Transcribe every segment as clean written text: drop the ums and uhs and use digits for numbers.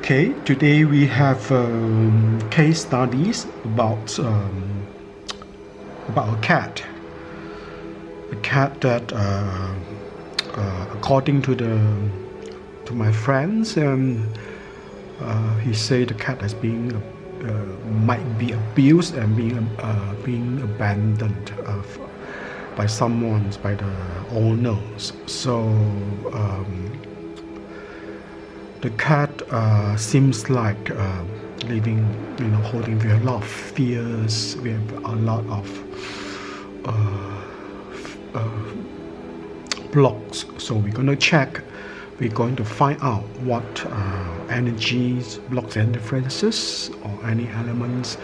Okay, today we have case studies about a cat. A cat that, according to my friends, he said the cat has been might be abused and being abandoned by someone, by the owners. So the cat seems like living, holding with a lot of fears. We have a lot of blocks. So we're going to check. We're going to find out what energies, blocks and differences, or any elements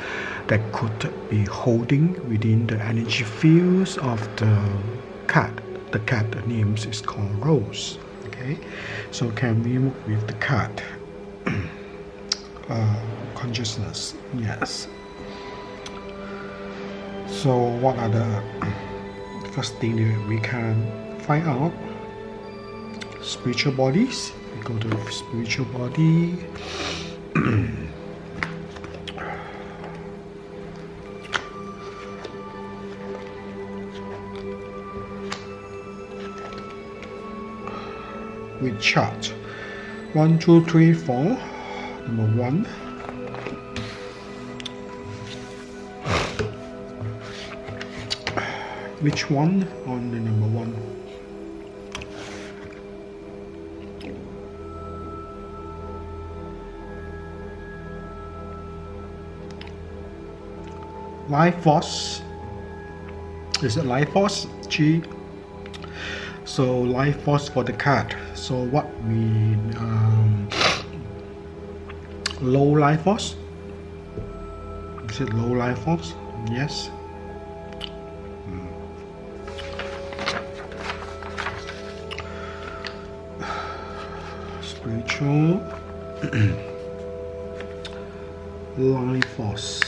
that could be holding within the energy fields of the cat. The cat name is called Rose. Okay, so can we move with the cat? Consciousness, yes. So what are the first thing that we can find out? Spiritual bodies. We go to spiritual body. We chart 1, 2, 3, 4. Number 1. Which one on the number 1? Life force. Is it life force? G. So life force for the cat. So what we low life force? Is it low life force? Yes. Spiritual life force.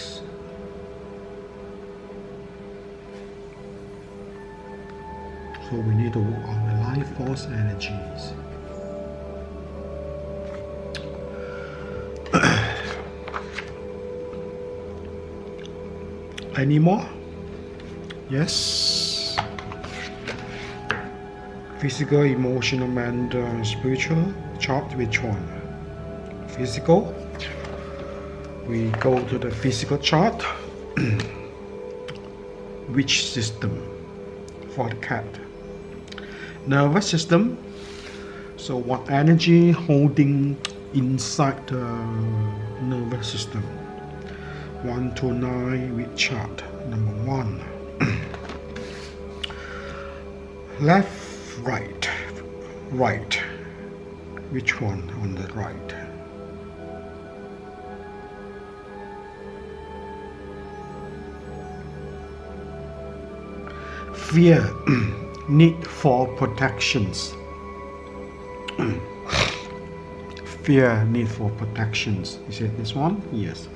So we need to work on the life force energies. Any more? Yes. Physical, emotional, mental, and spiritual. Chart which one? Physical. We go to the physical chart. Which system for the cat? Nervous system. So what energy holding inside the nervous system? 1 to 9 with chart. Number 1. Left, right. Right. Which one on the right? Fear. Need for protections. Fear, need for protections. Is it this one? Yes.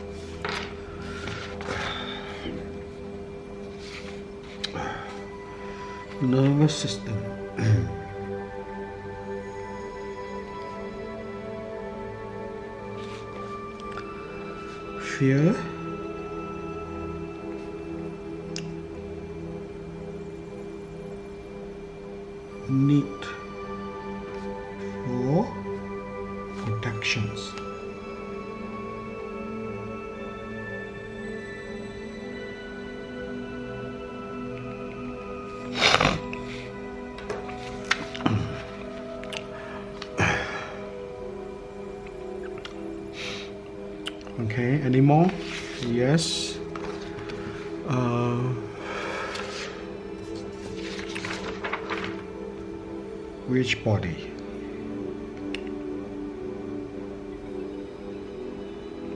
Nervous system. Fear. Need for protections. Okay, any more? Yes. Which body?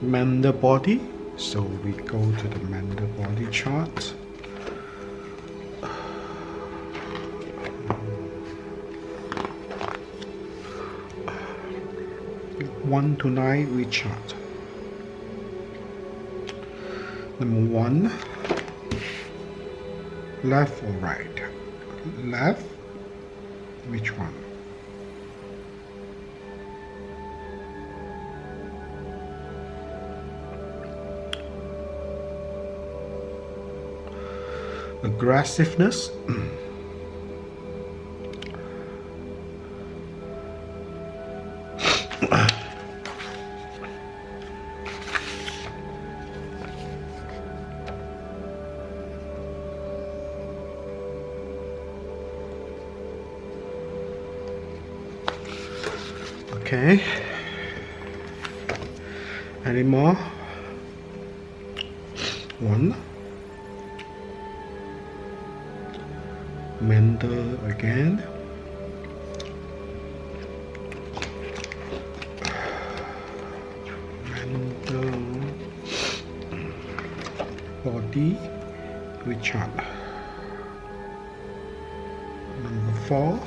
Mental body. So we go to the mental body chart. One to 9 we chart. Number 1. Left or right? Left. Which one? aggressiveness. Okay. Any more? One. Mental again. Mental. Body. Richard. Number 4.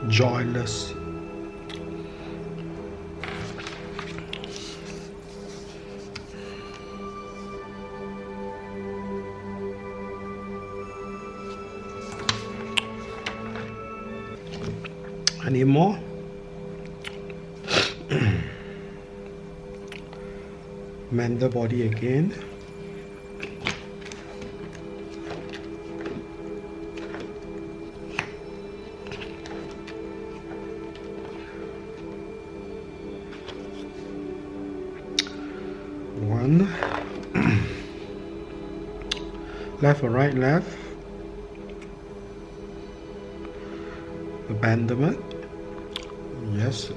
Joyless. Any more? Mental body again. One. Left or right? Left. Abandonment. Yes.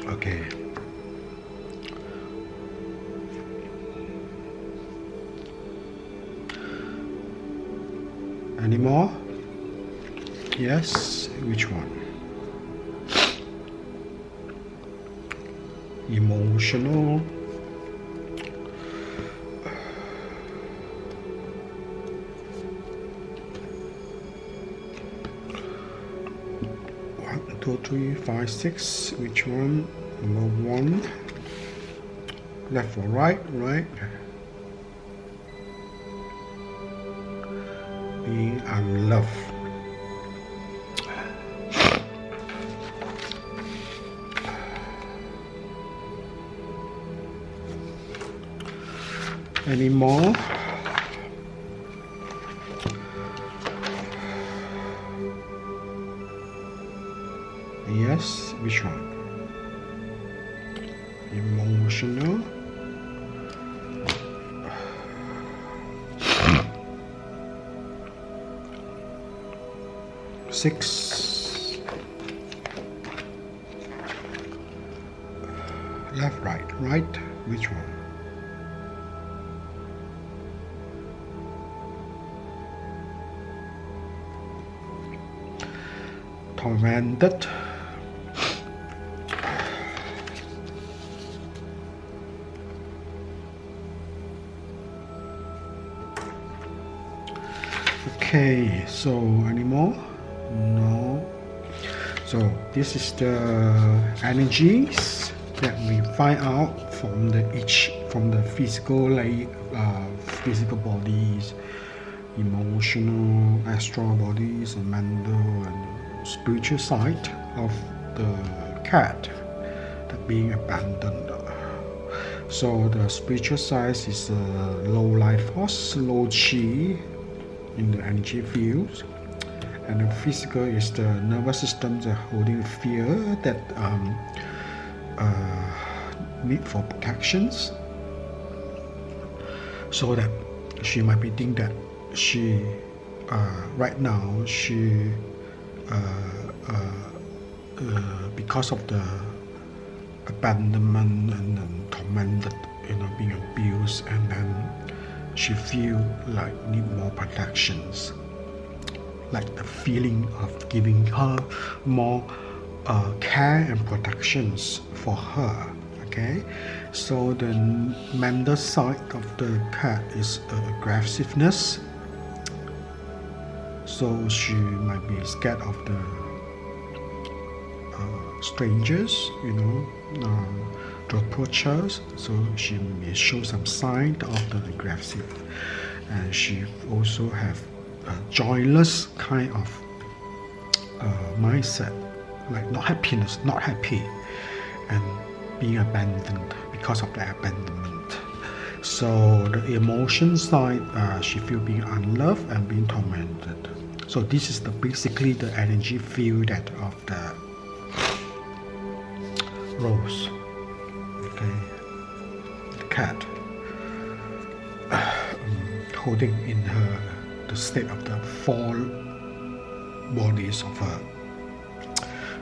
Okay. Any more? Yes. Which one? Emotional. One, two, three, five, six. Which one? Number 1. Left or right? Right. Being unloved. Any more? Yes, which one? Emotional. Six. Left, right, right. Which one? Tormented. Okay, so any more? No. So this is the energies that we find out from the physical physical bodies, emotional, astral bodies, and mental and spiritual side of the cat that being abandoned. So the spiritual side is low life force, low chi in the energy fields, and the physical is the nervous system that holding fear that need for protections, so that she might be thinking that she right now she because of the abandonment and tormented, being abused, and then she feel like need more protections. like the feeling of giving her more care and protections for her. Okay, so the mental side of the cat is aggressiveness. So she might be scared of the strangers, to approach her. So she may show some sign of the aggressive, and she also have a joyless kind of mindset, like not happy, and being abandoned because of the abandonment. So the emotion side, she feel being unloved and being tormented. So this is basically the energy field that of the rose. Okay, the cat holding in her the state of the four bodies of her.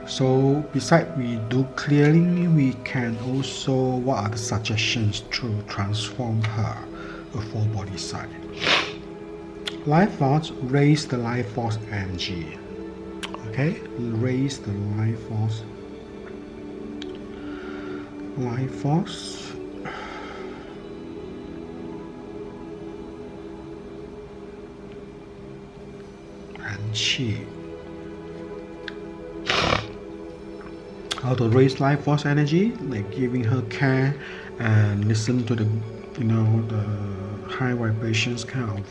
So besides we do clearing, we can also, what are the suggestions to transform her, a four body side? Life force, raise the life force energy. Okay, raise the life force. Life force. And chi. How to raise life force energy? Like giving her care and listen to the, the high vibrations kind of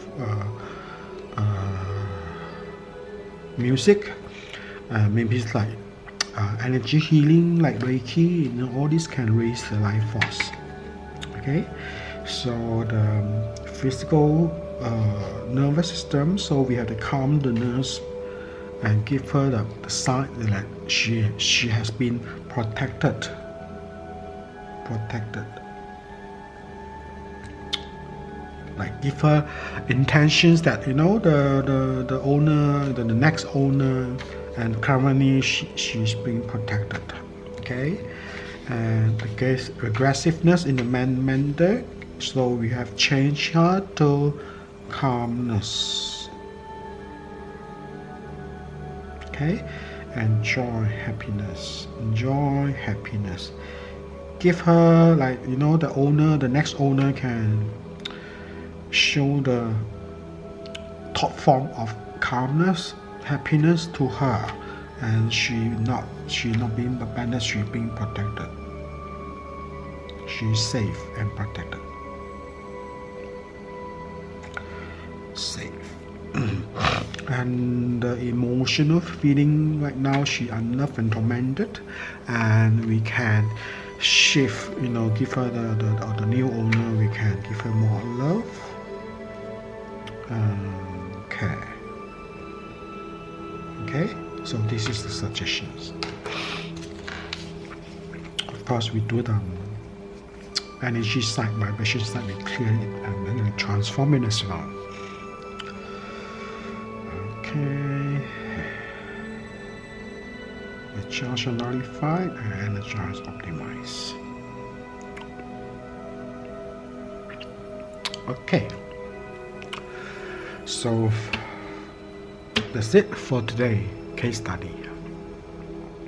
music. Maybe it's like energy healing, like Reiki. All this can raise the life force. Okay, so the physical nervous system. So we have to calm the nerves and give her the sign that she has been protected. Like give her intentions that the owner, the next owner, and currently she's being protected. Okay, and aggressiveness in the man deck. So we have changed her to calmness. Okay, enjoy happiness. Give her, like, the next owner can show the top form of calmness, happiness to her, and she not being abandoned, she being protected. She's safe and protected. Safe. And the emotional feeling right now, she unloved and tormented, and we can shift, give her the new owner, we can give her more love and care. Okay, so this is the suggestions. Of course, we do the energy side, vibration side, we clear it and then we transform it as well. Okay, recharge and nullify and energize, optimize. Okay, so that's it for today case study.